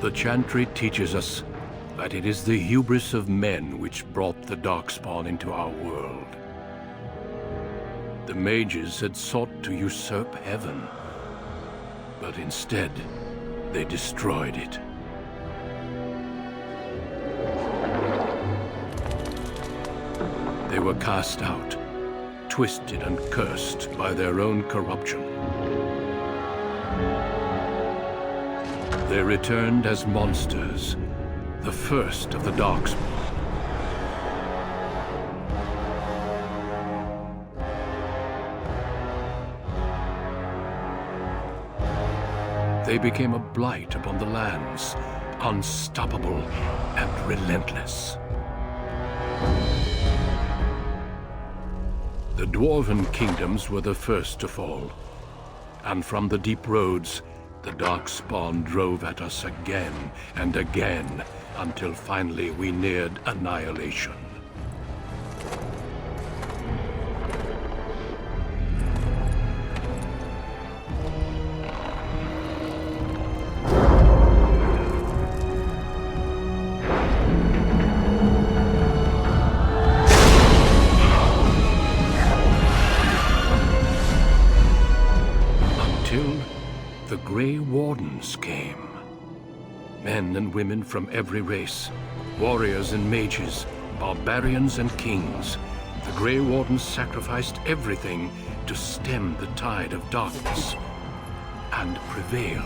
The Chantry teaches us that it is the hubris of men which brought the Darkspawn into our world. The mages had sought to usurp heaven, but instead, they destroyed it. They were cast out, twisted and cursed by their own corruption. They returned as monsters, the first of the Darkspawn. They became a blight upon the lands, unstoppable and relentless. The Dwarven kingdoms were the first to fall, and from the deep roads, the Darkspawn drove at us again and again, until finally we neared annihilation. The Grey Wardens came. Men and women from every race, warriors and mages, barbarians and kings. The Grey Wardens sacrificed everything to stem the tide of darkness, and prevailed.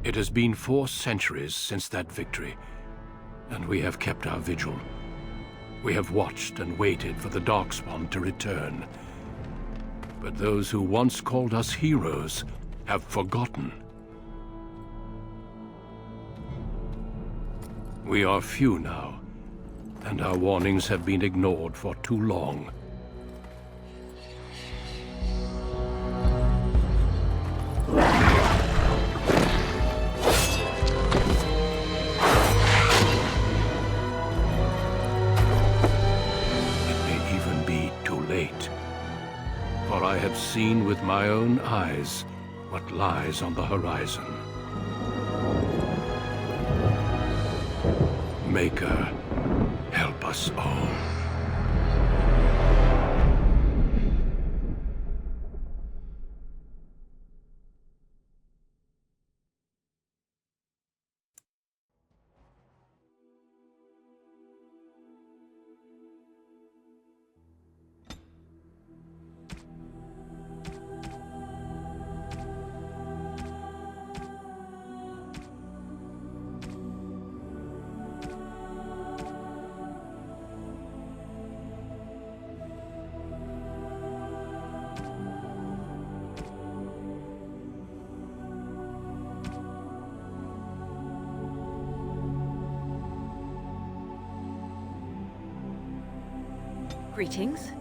It has been 4 centuries since that victory, and we have kept our vigil. We have watched and waited for the Darkspawn to return. But those who once called us heroes have forgotten. We are few now, and our warnings have been ignored for too long. For I have seen with my own eyes what lies on the horizon. Maker, help us all. Greetings.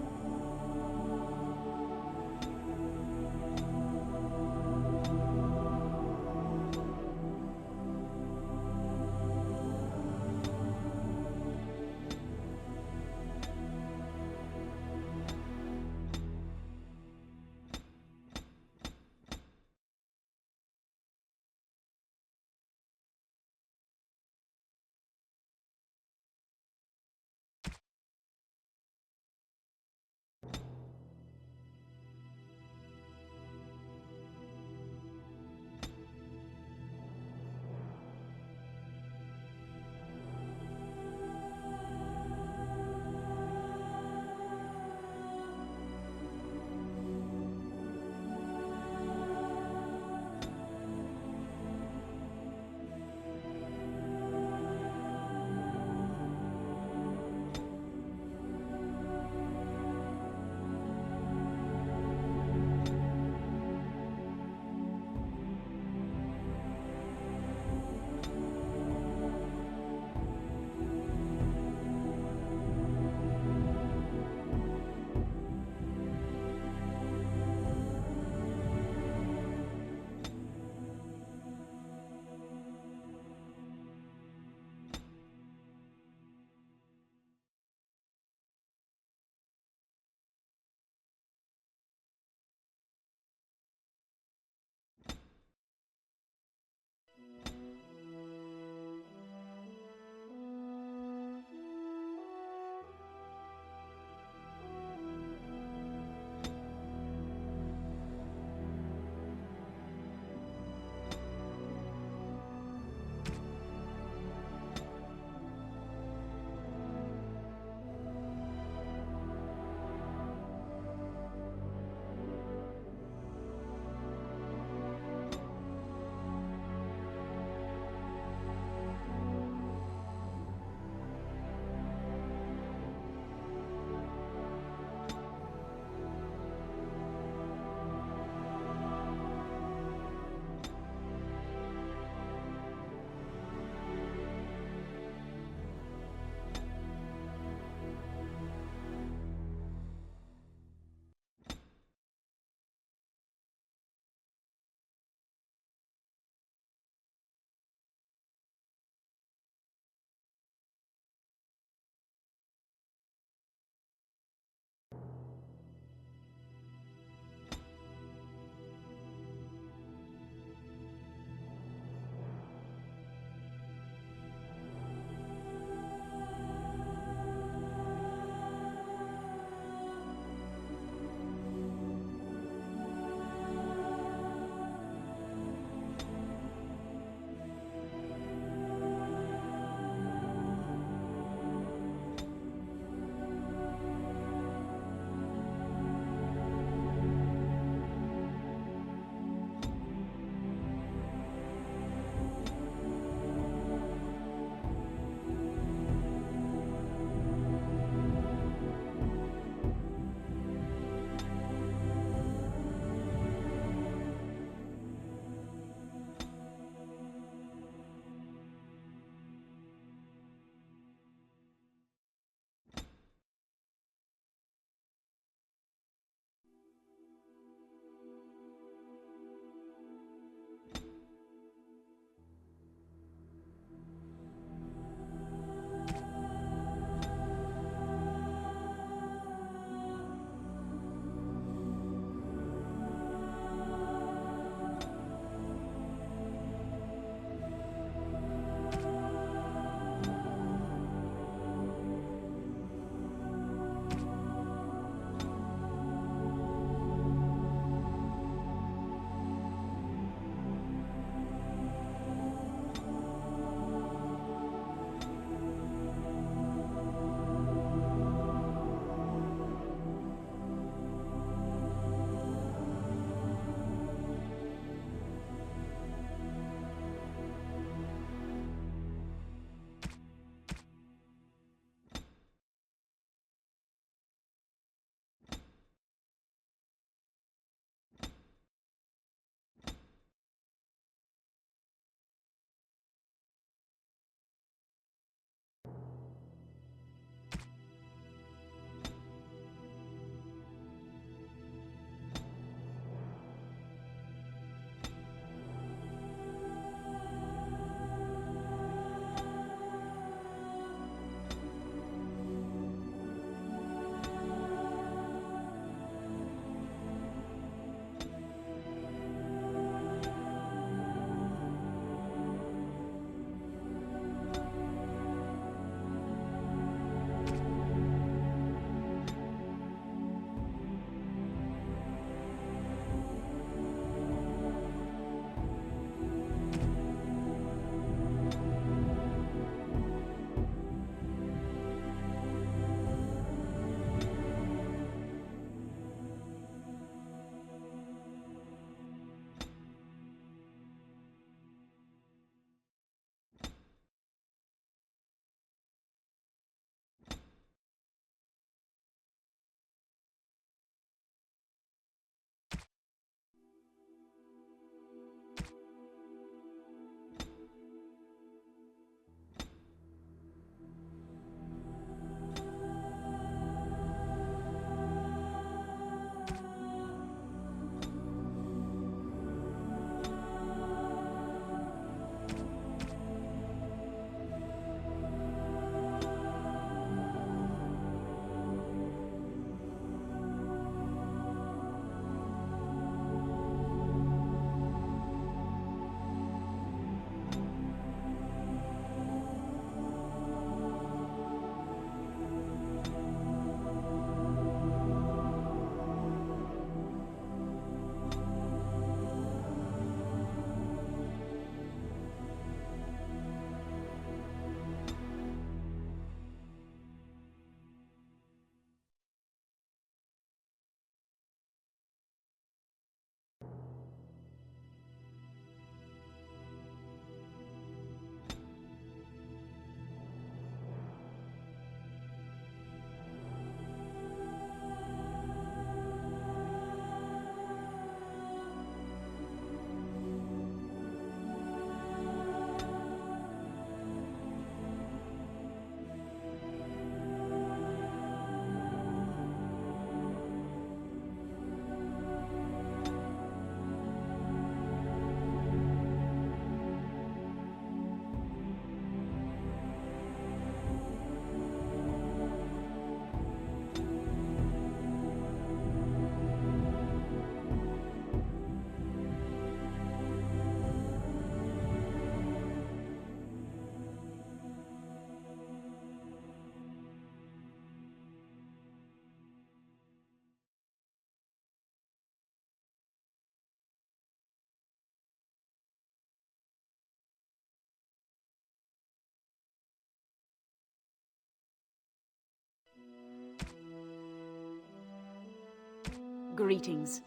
Greetings.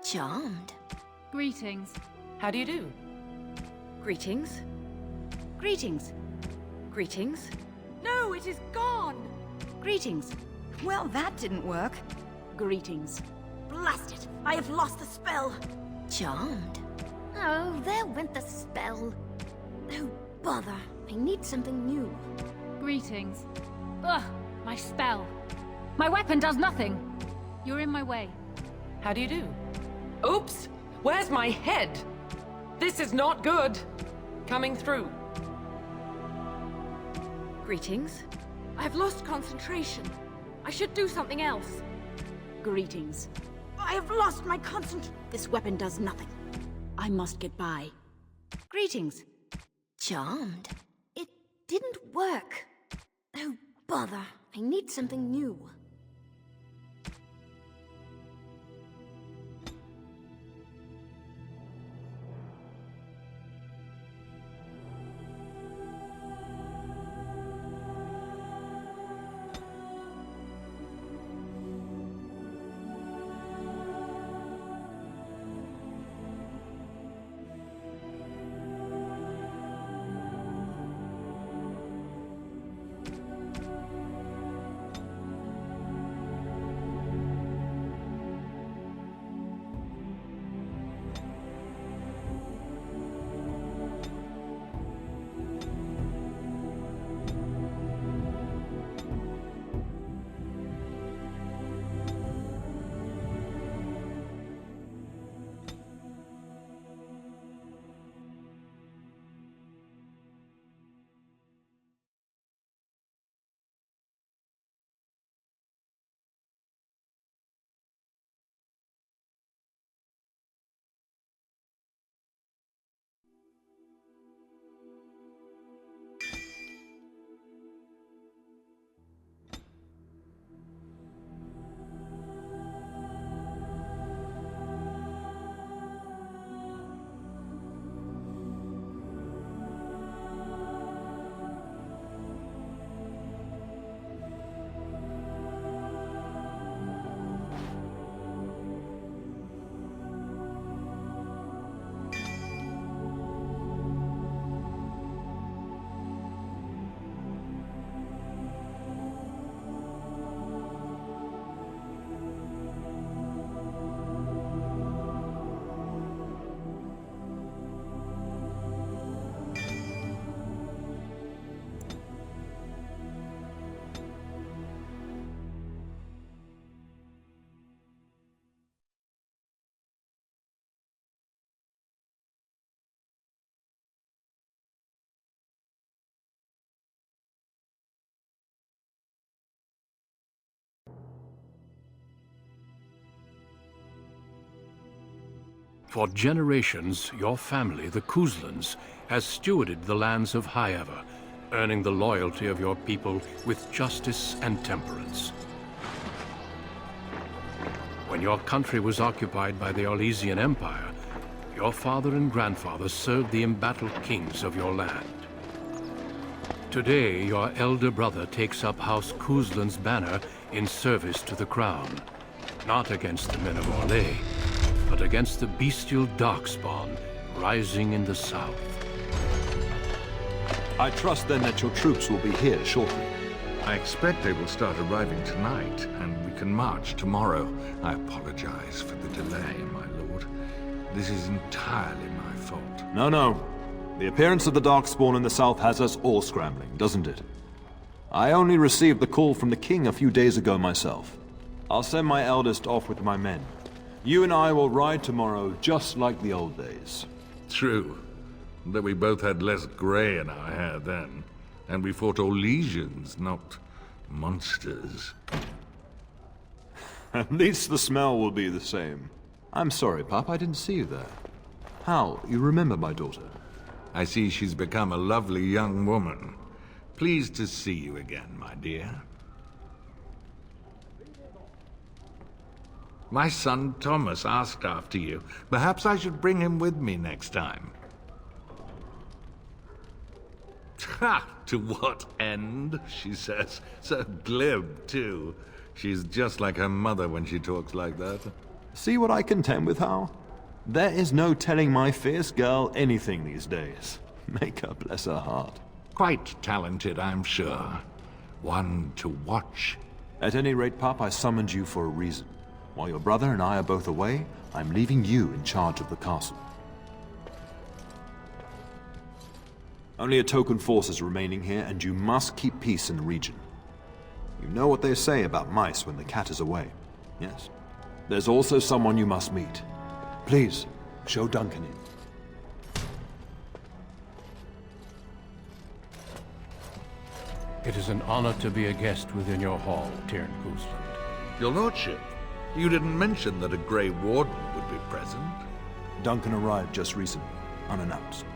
Charmed. Greetings. How do you do? Greetings. Greetings. Greetings. No, it is gone! Greetings. Well, that didn't work. Greetings. Blast it! I have lost the spell! Charmed. Oh, there went the spell. Oh, bother. I need something new. Greetings. Ugh, my spell. My weapon does nothing. You're in my way. How do you do? Oops! Where's my head? This is not good! Coming through. Greetings. I've lost concentration. I should do something else. Greetings. I have lost my This weapon does nothing. I must get by. Greetings. Charmed. It didn't work. Oh, bother. I need something new. For generations, your family, the Kuzlans, has stewarded the lands of Highever, earning the loyalty of your people with justice and temperance. When your country was occupied by the Orlesian Empire, your father and grandfather served the embattled kings of your land. Today, your elder brother takes up House Kuzlan's banner in service to the crown, not against the men of Orlais, but against the bestial Darkspawn rising in the south. I trust then that your troops will be here shortly. I expect they will start arriving tonight, and we can march tomorrow. I apologize for the delay, my lord. This is entirely my fault. No. The appearance of the Darkspawn in the south has us all scrambling, doesn't it? I only received the call from the king a few days ago myself. I'll send my eldest off with my men. You and I will ride tomorrow just like the old days. True, that we both had less gray in our hair then, and we fought Orlesians, not monsters. At least the smell will be the same. I'm sorry, Pop, I didn't see you there. How? You remember my daughter? I see she's become a lovely young woman. Pleased to see you again, my dear. My son Thomas asked after you. Perhaps I should bring him with me next time. Ha! To what end, she says. So glib, too. She's just like her mother when she talks like that. See what I contend with, Hal? There is no telling my fierce girl anything these days. Make her bless her heart. Quite talented, I'm sure. One to watch. At any rate, Pup, I summoned you for a reason. While your brother and I are both away, I'm leaving you in charge of the castle. Only a token force is remaining here, and you must keep peace in the region. You know what they say about mice when the cat is away, yes? There's also someone you must meet. Please, show Duncan in. It is an honor to be a guest within your hall, Tyrn Gooseland. Your lordship, you didn't mention that a Grey Warden would be present. Duncan arrived just recently, unannounced.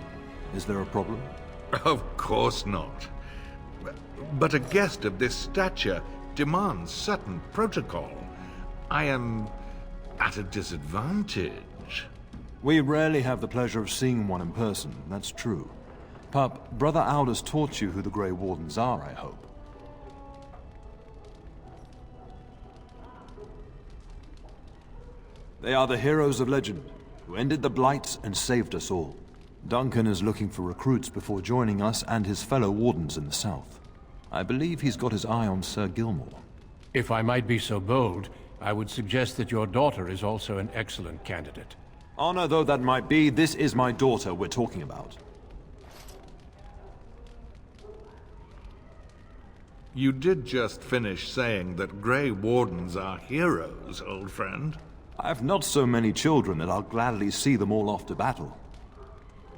Is there a problem? Of course not. But a guest of this stature demands certain protocol. I am at a disadvantage. We rarely have the pleasure of seeing one in person, that's true. Pup, Brother Aldous taught you who the Grey Wardens are, I hope. They are the heroes of legend, who ended the Blights and saved us all. Duncan is looking for recruits before joining us and his fellow Wardens in the south. I believe he's got his eye on Sir Gilmore. If I might be so bold, I would suggest that your daughter is also an excellent candidate. Honor though that might be, this is my daughter we're talking about. You did just finish saying that Grey Wardens are heroes, old friend. I have not so many children that I'll gladly see them all off to battle.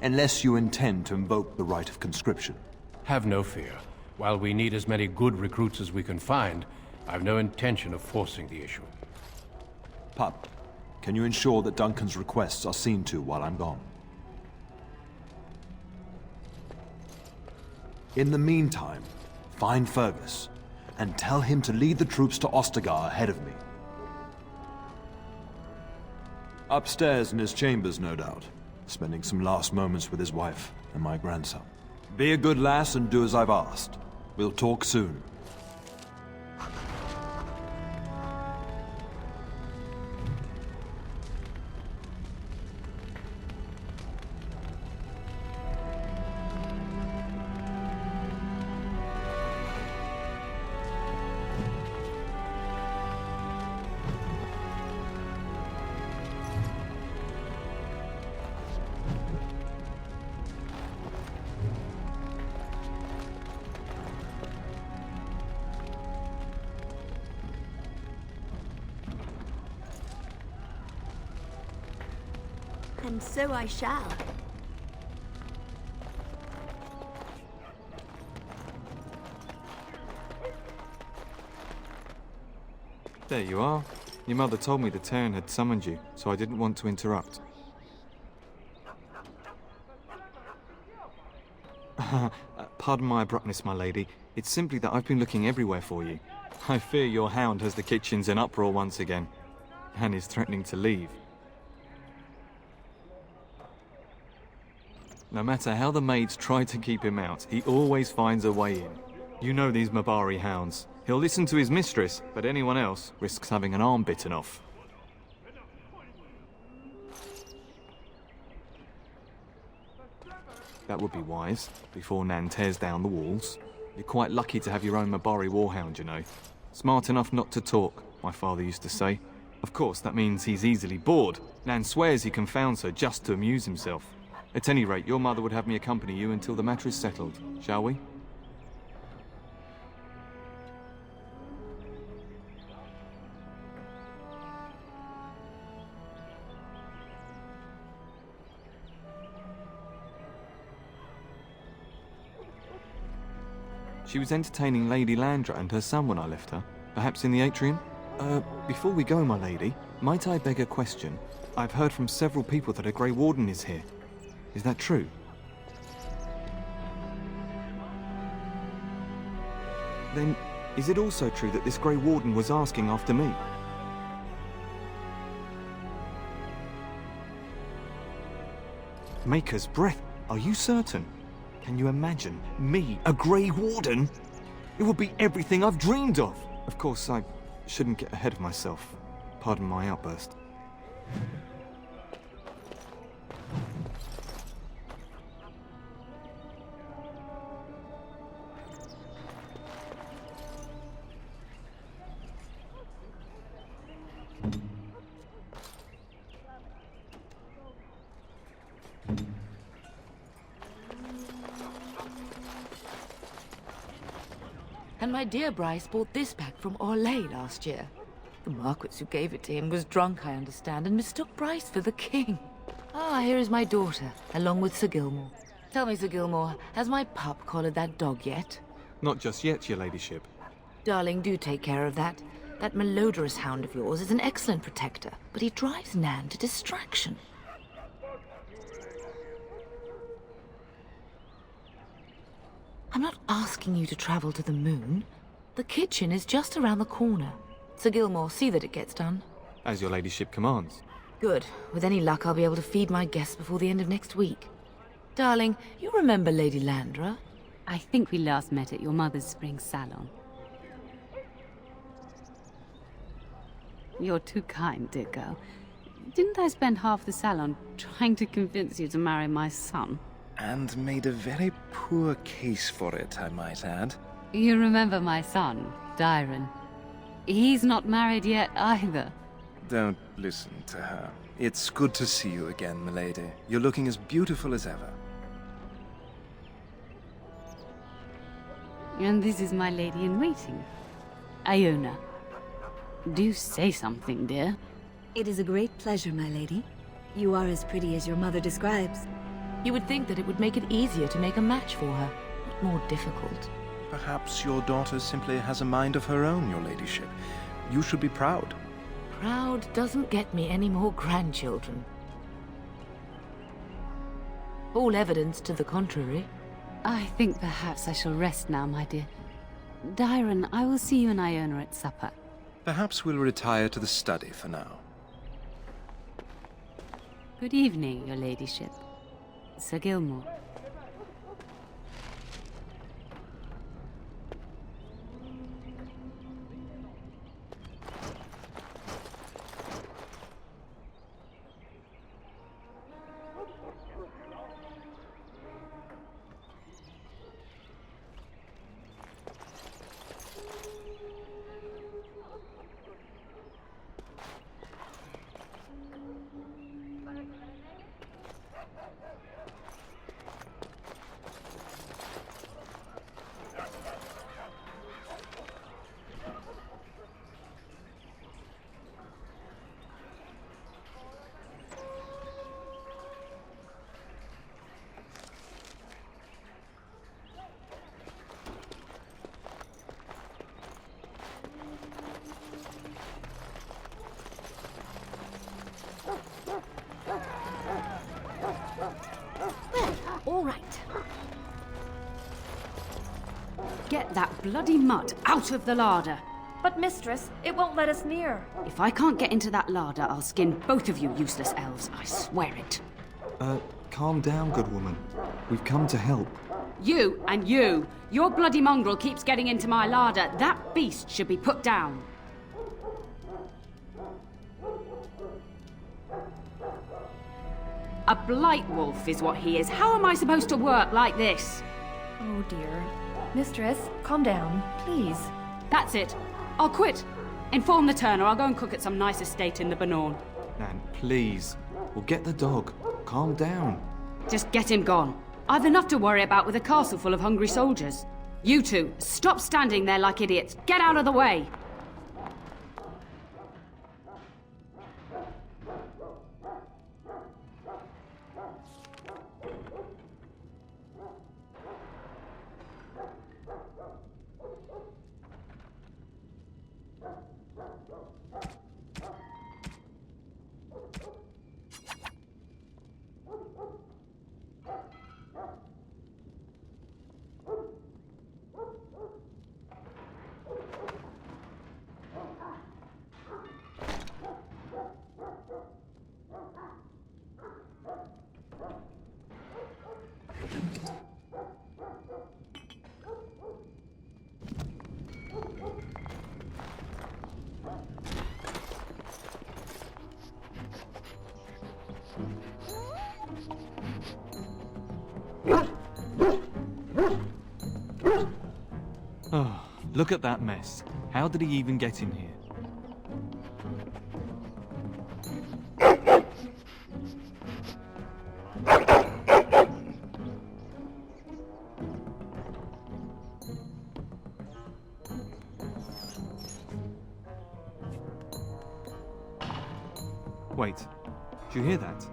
Unless you intend to invoke the right of conscription. Have no fear. While we need as many good recruits as we can find, I've no intention of forcing the issue. Pup, can you ensure that Duncan's requests are seen to while I'm gone? In the meantime, find Fergus, and tell him to lead the troops to Ostagar ahead of me. Upstairs in his chambers, no doubt, spending some last moments with his wife and my grandson. Be a good lass and do as I've asked. We'll talk soon. And so I shall. There you are. Your mother told me the Tyrn had summoned you, so I didn't want to interrupt. Pardon my abruptness, my lady. It's simply that I've been looking everywhere for you. I fear your hound has the kitchens in uproar once again, and is threatening to leave. No matter how the maids try to keep him out, he always finds a way in. You know these Mabari hounds. He'll listen to his mistress, but anyone else risks having an arm bitten off. That would be wise, before Nan tears down the walls. You're quite lucky to have your own Mabari warhound, you know. Smart enough not to talk, my father used to say. Of course, that means he's easily bored. Nan swears he confounds her just to amuse himself. At any rate, your mother would have me accompany you until the matter is settled, shall we? She was entertaining Lady Landra and her son when I left her. Perhaps in the atrium? Before we go, my lady, might I beg a question? I've heard from several people that a Grey Warden is here. Is that true? Then, is it also true that this Grey Warden was asking after me? Maker's breath, are you certain? Can you imagine? Me, a Grey Warden? It would be everything I've dreamed of. Of course, I Shouldn't get ahead of myself. Pardon my outburst. And my dear Bryce bought this back from Orlais last year. The Marquis who gave it to him was drunk, I understand, and mistook Bryce for the king. Ah, here is my daughter, along with Sir Gilmore. Tell me, Sir Gilmore, has my pup collared that dog yet? Not just yet, your ladyship. Darling, do take care of that. That malodorous hound of yours is an excellent protector, but he drives Nan to distraction. I'm not asking you to travel to the moon. The kitchen is just around the corner. Sir Gilmore, see that it gets done. As your ladyship commands. Good. With any luck, I'll be able to feed my guests before the end of next week. Darling, you remember Lady Landra? I think we last met at your mother's spring salon. You're too kind, dear girl. Didn't I spend half the salon trying to convince you to marry my son? And made a very poor case for it, I might add. You remember my son, Dyron. He's not married yet either. Don't listen to her. It's good to see you again, milady. You're looking as beautiful as ever. And this is my lady-in-waiting, Iona. Do say something, dear. It is a great pleasure, my lady. You are as pretty as your mother describes. You would think that it would make it easier to make a match for her, not more difficult. Perhaps your daughter simply has a mind of her own, your ladyship. You should be proud. Proud doesn't get me any more grandchildren. All evidence to the contrary. I think perhaps I shall rest now, my dear. Dyron, I will see you and Iona at supper. Perhaps we'll retire to the study for now. Good evening, your ladyship. Sir Gilmore. All right. Get that bloody mud out of the larder. But mistress, it won't let us near. If I can't get into that larder, I'll skin both of you useless elves, I swear it. Calm down, good woman. We've come to help. You and you! Your bloody mongrel keeps getting into my larder. That beast should be put down. A blight wolf is what he is. How am I supposed to work like this? Oh dear. Mistress, calm down, please. That's it. I'll quit. Inform the turner. I'll go and cook at some nice estate in the Banorn. Nan, please. We'll get the dog. Calm down. Just get him gone. I've enough to worry about with a castle full of hungry soldiers. You two, stop standing there like idiots. Get out of the way. Oh, look at that mess. How did he even get in here? Wait, do you hear that?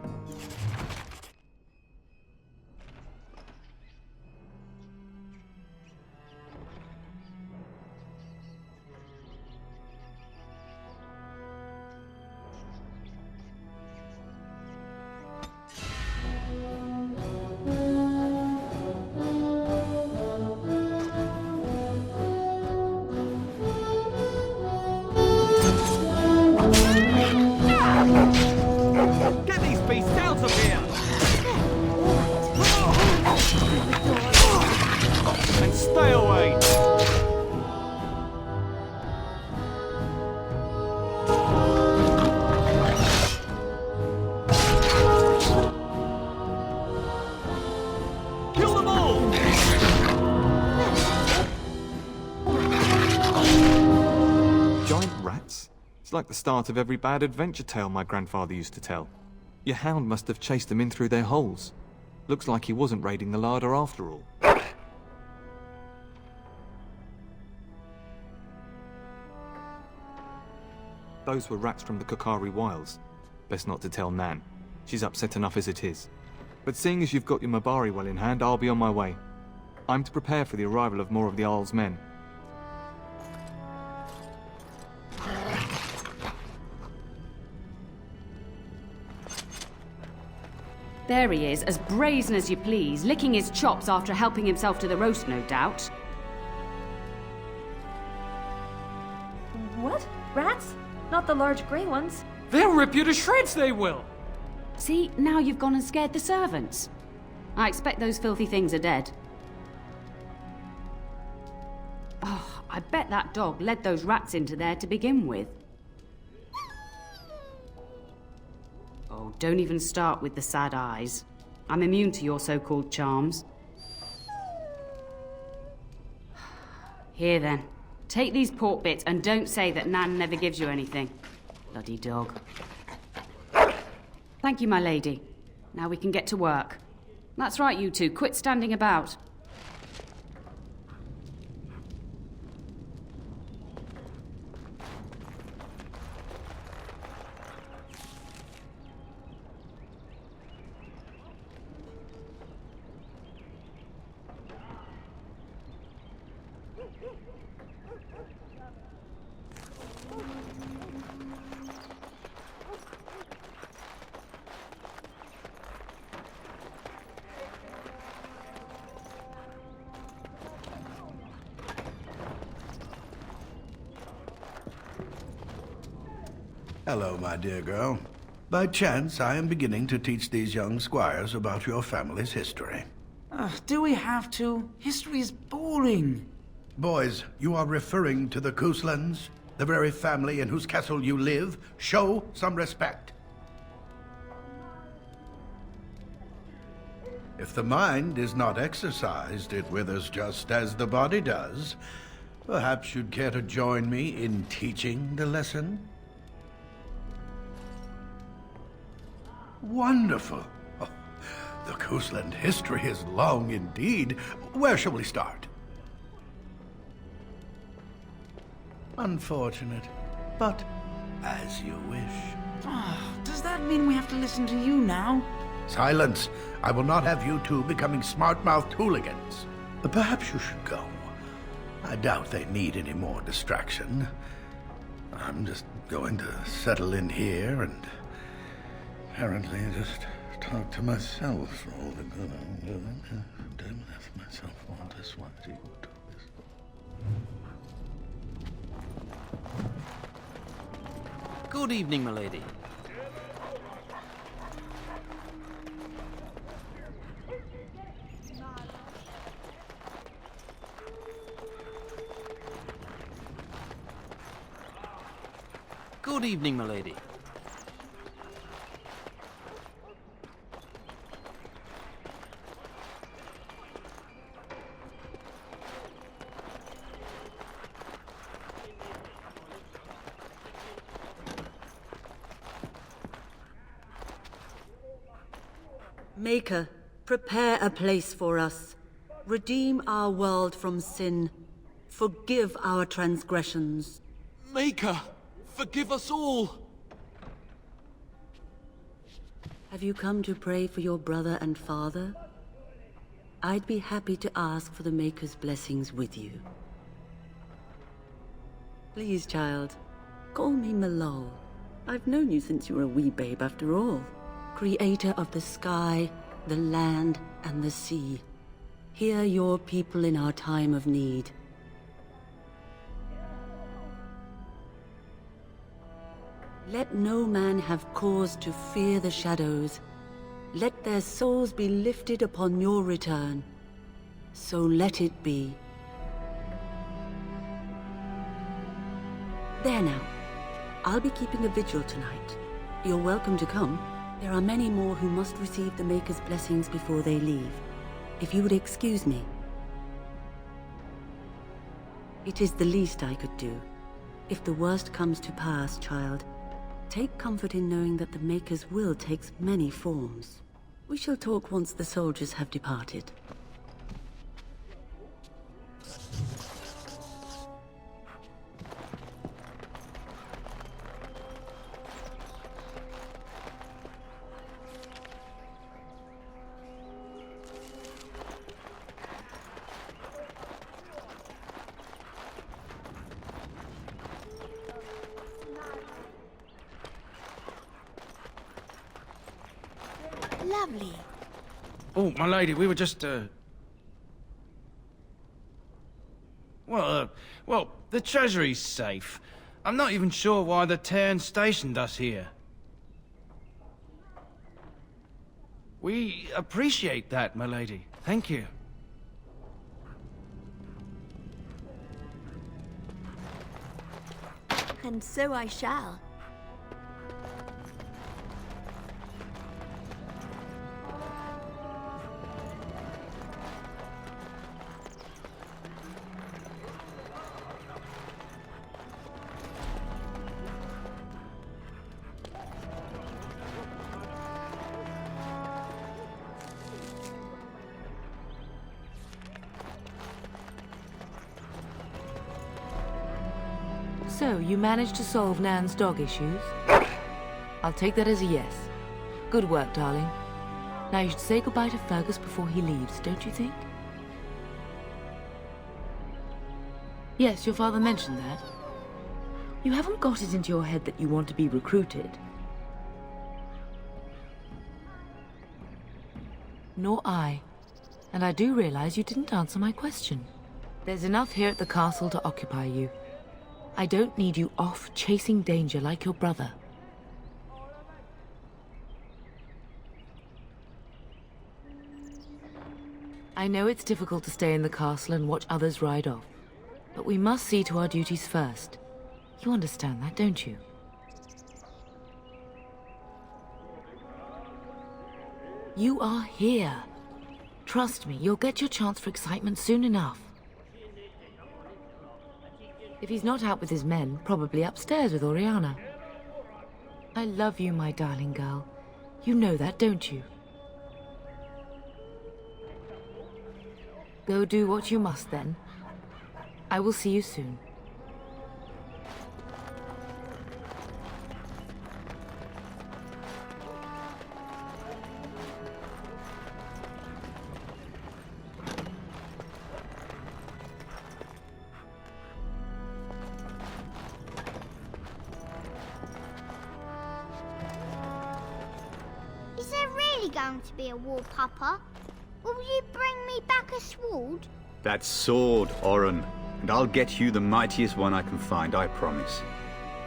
Get these beasts out of here! And stay away! Kill them all! Giant rats? It's like the start of every bad adventure tale my grandfather used to tell. Your hound must have chased them in through their holes. Looks like he wasn't raiding the larder after all. Those were rats from the Kokari Wilds. Best not to tell Nan. She's upset enough as it is. But seeing as you've got your Mabari well in hand, I'll be on my way. I'm to prepare for the arrival of more of the Isle's men. There he is, as brazen as you please, licking his chops after helping himself to the roast, no doubt. What? Rats? Not the large grey ones? They'll rip you to shreds, they will! See, now you've gone and scared the servants. I expect those filthy things are dead. Oh, I bet that dog led those rats into there to begin with. Oh, don't even start with the sad eyes. I'm immune to your so-called charms. Here then, take these pork bits and don't say that Nan never gives you anything. Bloody dog. Thank you, my lady. Now we can get to work. That's right, you two. Quit standing about. Hello, my dear girl. By chance, I am beginning to teach these young squires about your family's history. Do we have to? History is boring. Boys, you are referring to the Couslands, the very family in whose castle you live. Show some respect. If the mind is not exercised, it withers just as the body does. Perhaps you'd care to join me in teaching the lesson? Wonderful. Oh, the Cousland history is long indeed. Where shall we start? Unfortunate, but as you wish. Does that mean we have to listen to you now? Silence! I will not have you two becoming smart-mouthed hooligans. Perhaps you should go. I doubt they need any more distraction. I'm just going to settle in here and apparently just talk to myself for all the good I'm doing. Don't have myself all this one. Good evening, milady. Good evening, milady. Maker, prepare a place for us. Redeem our world from sin. Forgive our transgressions. Maker, forgive us all! Have you come to pray for your brother and father? I'd be happy to ask for the Maker's blessings with you. Please, child, call me Malol. I've known you since you were a wee babe after all. Creator of the sky, the land, and the sea. Hear your people in our time of need. Let no man have cause to fear the shadows. Let their souls be lifted upon your return. So let it be. There now. I'll be keeping a vigil tonight. You're welcome to come. There are many more who must receive the Maker's blessings before they leave. If you would excuse me. It is the least I could do. If the worst comes to pass, child, take comfort in knowing that the Maker's will takes many forms. We shall talk once the soldiers have departed. Lovely. Oh, my lady, we were just, Well, the treasury's safe. I'm not even sure why the Terran stationed us here. We appreciate that, my lady. Thank you. And so I shall. So, you managed to solve Nan's dog issues? I'll take that as a yes. Good work, darling. Now you should say goodbye to Fergus before he leaves, don't you think? Yes, your father mentioned that. You haven't got it into your head that you want to be recruited. Nor I. And I do realize you didn't answer my question. There's enough here at the castle to occupy you. I don't need you off chasing danger like your brother. I know it's difficult to stay in the castle and watch others ride off, but we must see to our duties first. You understand that, don't you? You are here. Trust me, you'll get your chance for excitement soon enough. If he's not out with his men, probably upstairs with Oriana. I love you, my darling girl. You know that, don't you? Go do what you must, then. I will see you soon. Is there really going to be a war, Papa? Will you bring me back a sword? That sword, Oren. And I'll get you the mightiest one I can find, I promise.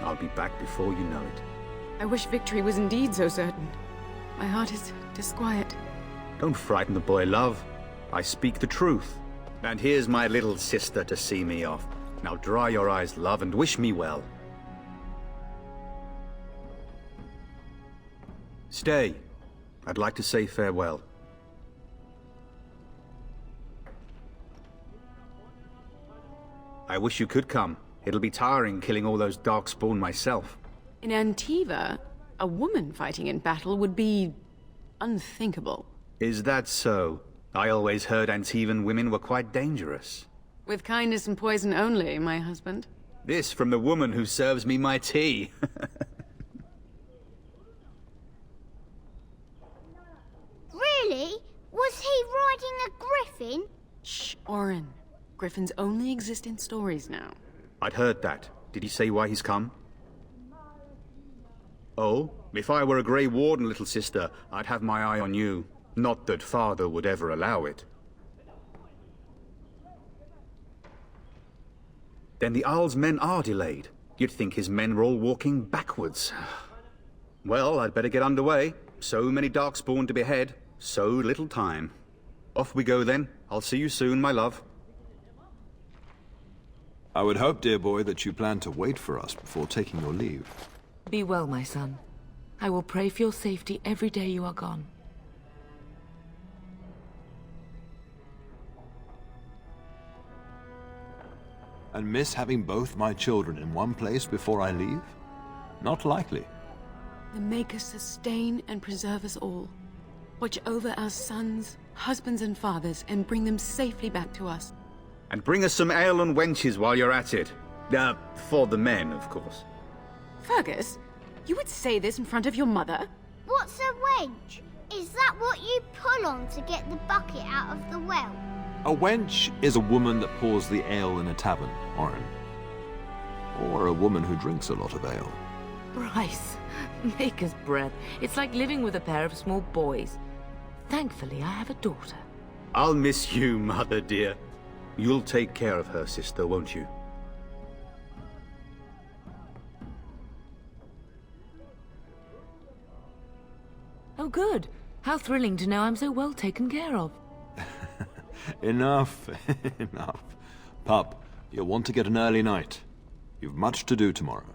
I'll be back before you know it. I wish victory was indeed so certain. My heart is disquiet. Don't frighten the boy, love. I speak the truth. And here's my little sister to see me off. Now dry your eyes, love, and wish me well. Stay. I'd like to say farewell. I wish you could come. It'll be tiring killing all those Darkspawn myself. In Antiva, a woman fighting in battle would be unthinkable. Is that so? I always heard Antivan women were quite dangerous. With kindness and poison only, my husband. This from the woman who serves me my tea. Really? Was he riding a griffin? Shh, Orin. Griffins only exist in stories now. I'd heard that. Did he say why he's come? Oh, if I were a Grey Warden, little sister, I'd have my eye on you. Not that father would ever allow it. Then the Jarl's men are delayed. You'd think his men were all walking backwards. Well, I'd better get underway. So many Darkspawn to behead, so little time. Off we go then. I'll see you soon, my love. I would hope, dear boy, that you plan to wait for us before taking your leave. Be well, my son. I will pray for your safety every day you are gone. And miss having both my children in one place before I leave? Not likely. The Maker sustain and preserve us all. Watch over our sons, husbands and fathers, and bring them safely back to us. And bring us some ale and wenches while you're at it. For the men, of course. Fergus, you would say this in front of your mother? What's a wench? Is that what you pull on to get the bucket out of the well? A wench is a woman that pours the ale in a tavern, Orin. Or a woman who drinks a lot of ale. Bryce, Maker's breath. It's like living with a pair of small boys. Thankfully, I have a daughter. I'll miss you, mother dear. You'll take care of her, sister, won't you? Oh, good. How thrilling to know I'm so well taken care of. Enough, enough. Pup, you'll want to get an early night. You've much to do tomorrow.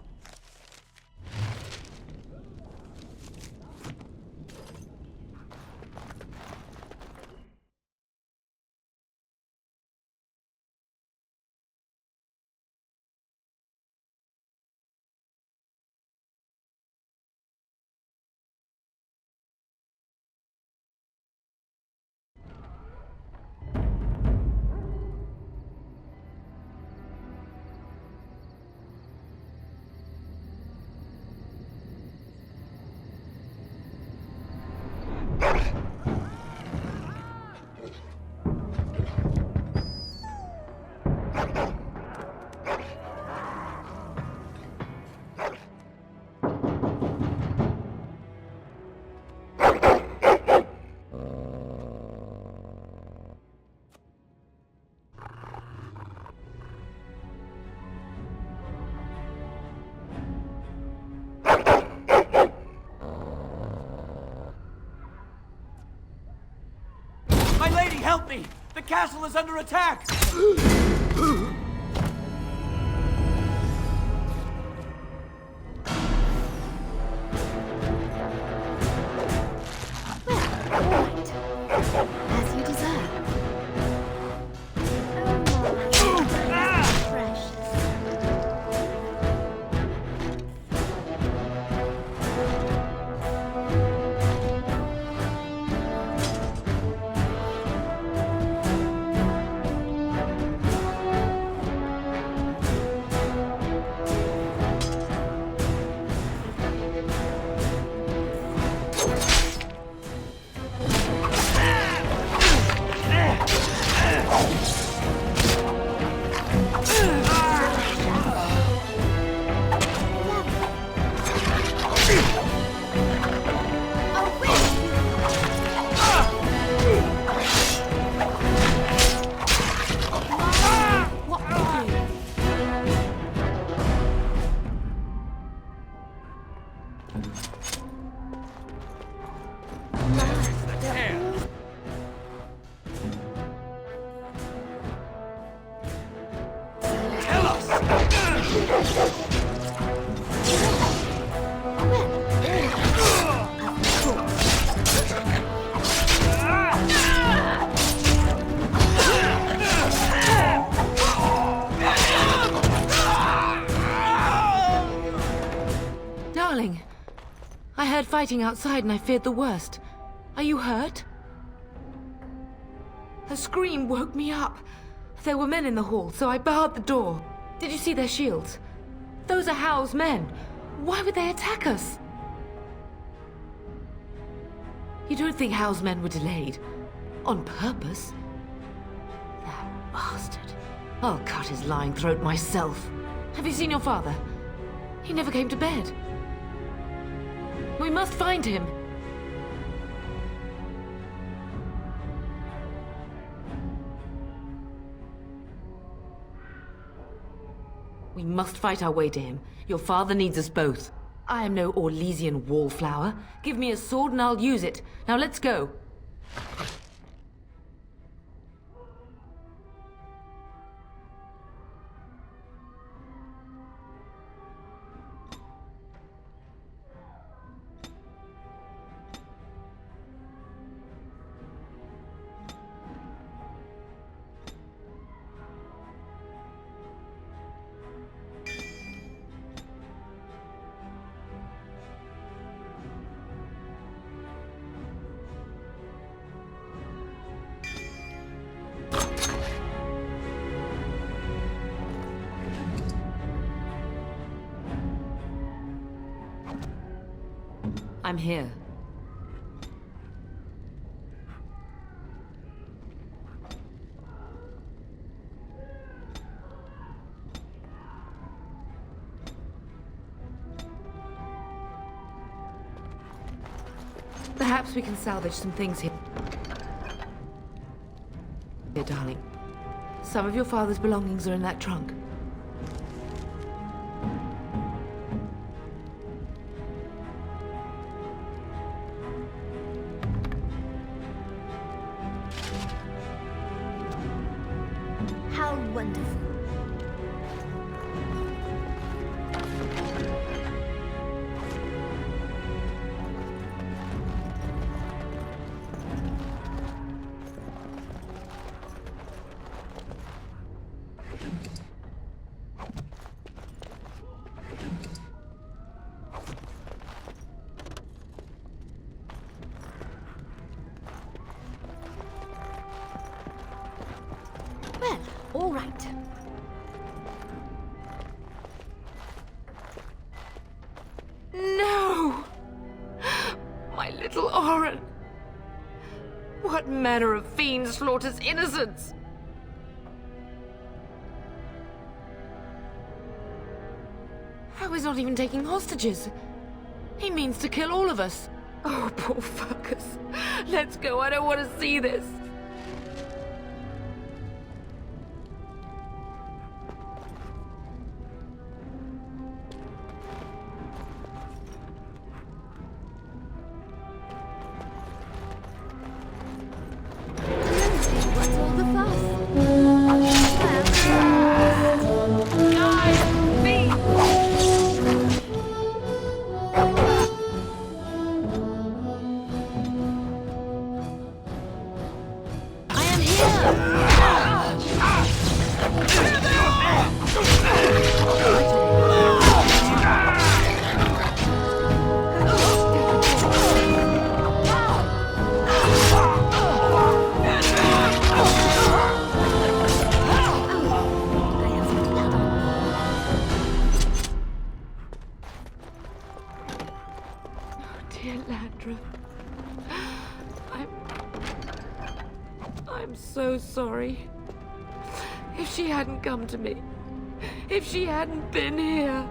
Help me! The castle is under attack! As you deserve. Darling, I heard fighting outside and I feared the worst. Are you hurt? A scream woke me up. There were men in the hall, so I barred the door. Did you see their shields? Those are Hal's men. Why would they attack us? You don't think Hal's men were delayed? On purpose? That bastard. I'll cut his lying throat myself. Have you seen your father? He never came to bed. We must find him. We must fight our way to him. Your father needs us both. I am no Orlesian wallflower. Give me a sword and I'll use it. Now let's go. I'm here. Perhaps we can salvage some things here. Here, darling. Some of your father's belongings are in that trunk. How wonderful. Well, all right. No! My little Oren! What manner of fiend slaughters innocents? How is not even taking hostages? He means to kill all of us. Oh, poor fuckers. Let's go, I don't want to see this. What's all the fuss? I am here! Dear Landra, I'm so sorry. If she hadn't come to me, if she hadn't been here.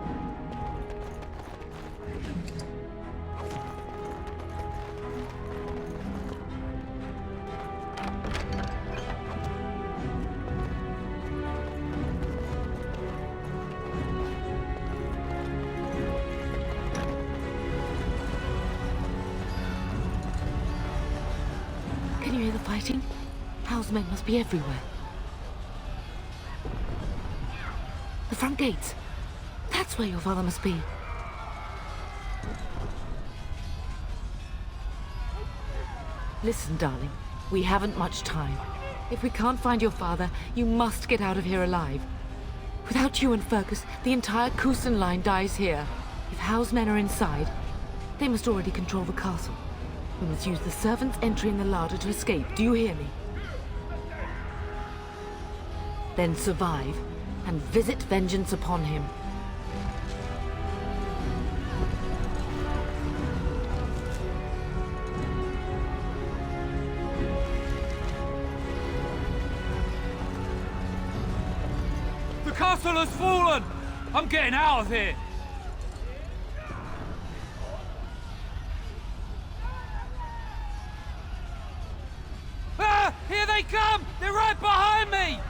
Can you hear the fighting? Hal's men must be everywhere. The front gates. That's where your father must be. Listen, darling. We haven't much time. If we can't find your father, you must get out of here alive. Without you and Fergus, the entire Kusen line dies here. If Hal's men are inside, they must already control the castle. We must use the servants' entry in the larder to escape. Do you hear me? then survive, and visit vengeance upon him. The castle has fallen! I'm getting out of here! Ah! Here they come! They're right behind me!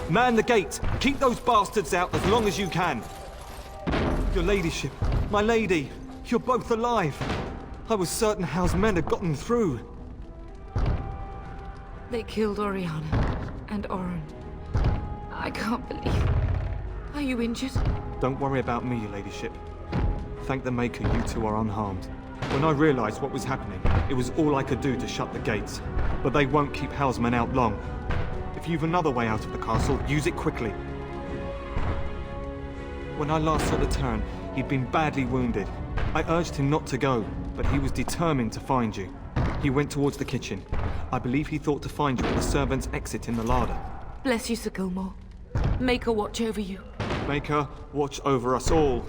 Man the gate! Keep those bastards out as long as you can! Your ladyship, my lady, you're both alive! I was certain Hal's men had gotten through. They killed Oriana and Oren. I can't believe... Are you injured? Don't worry about me, your ladyship. Thank the Maker you two are unharmed. When I realized what was happening, it was all I could do to shut the gates. But they won't keep Hal's men out long. If you've another way out of the castle, use it quickly. When I last saw the Turn, he'd been badly wounded. I urged him not to go, but he was determined to find you. He went towards the kitchen. I believe he thought to find you at the servants' exit in the larder. Bless you, Sir Gilmore. Maker watch over you. Maker watch over us all.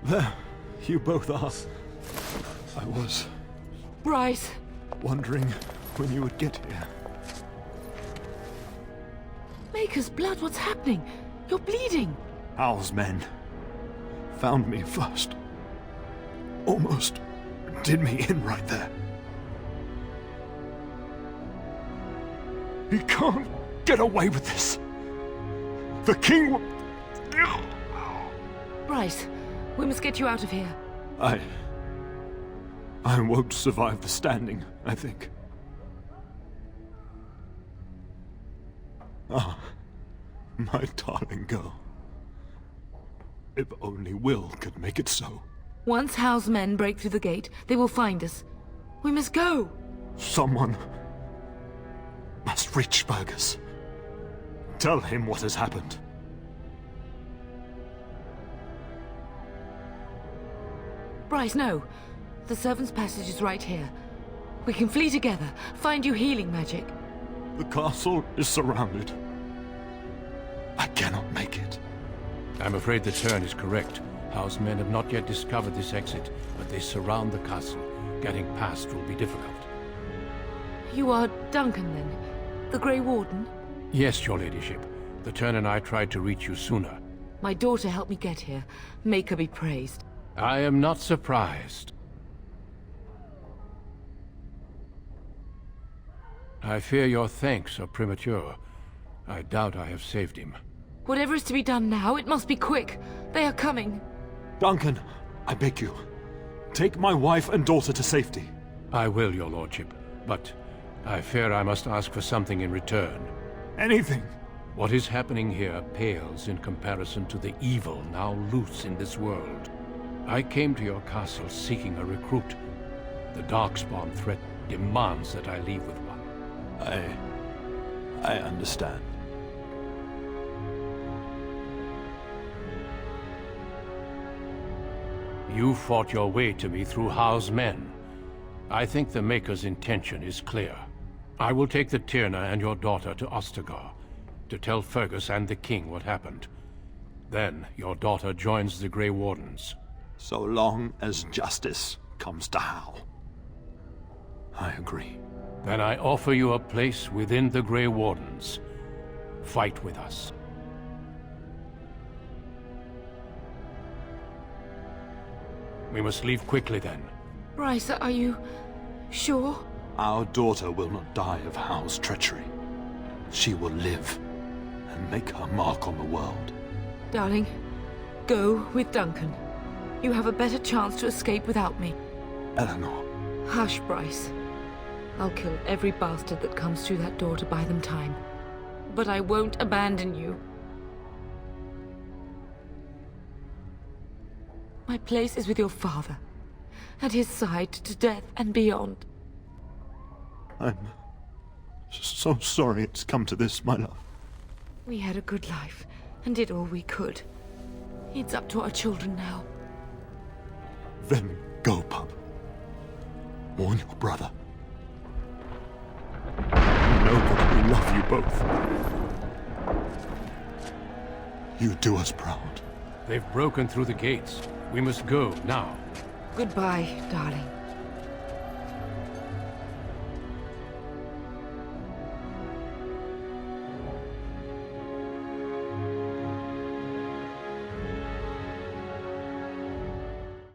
There, you both are. I was Bryce! wondering when you would get here. Maker's blood, what's happening? You're bleeding! Hal's men found me first. Almost did me in right there. He can't get away with this. The king will... Bryce, we must get you out of here. I won't survive the standing, I think. Ah, my darling girl. If only Will could make it so. Once Hal's men break through the gate, they will find us. We must go! Someone must reach Fergus. Tell him what has happened. Bryce, no. The servants' passage is right here. We can flee together, find you healing magic. The castle is surrounded. I cannot make it. I'm afraid the Turn is correct. Hal's men have not yet discovered this exit, but they surround the castle. Getting past will be difficult. You are Duncan, then? The Grey Warden? Yes, your ladyship. The Turn and I tried to reach you sooner. My daughter helped me get here. Make her be praised. I am not surprised. I fear your thanks are premature. I doubt I have saved him. Whatever is to be done now, it must be quick. They are coming. Duncan, I beg you. Take my wife and daughter to safety. I will, your lordship. But I fear I must ask for something in return. Anything. What is happening here pales in comparison to the evil now loose in this world. I came to your castle seeking a recruit. The Darkspawn threat demands that I leave with one. I understand. You fought your way to me through Hal's men. I think the Maker's intention is clear. I will take the Tyrna and your daughter to Ostagar, to tell Fergus and the king what happened. Then your daughter joins the Grey Wardens. So long as justice comes to Hal. I agree. Then I offer you a place within the Grey Wardens. Fight with us. We must leave quickly then. Bryce, are you sure? Our daughter will not die of Hal's treachery. She will live and make her mark on the world. Darling, go with Duncan. You have a better chance to escape without me. Eleanor. Hush, Bryce. I'll kill every bastard that comes through that door to buy them time. But I won't abandon you. My place is with your father. At his side to death and beyond. I'm so sorry it's come to this, my love. We had a good life and did all we could. It's up to our children now. Then go, pup. Warn your brother. You know that we love you both. You do us proud. They've broken through the gates. We must go now. Goodbye, darling.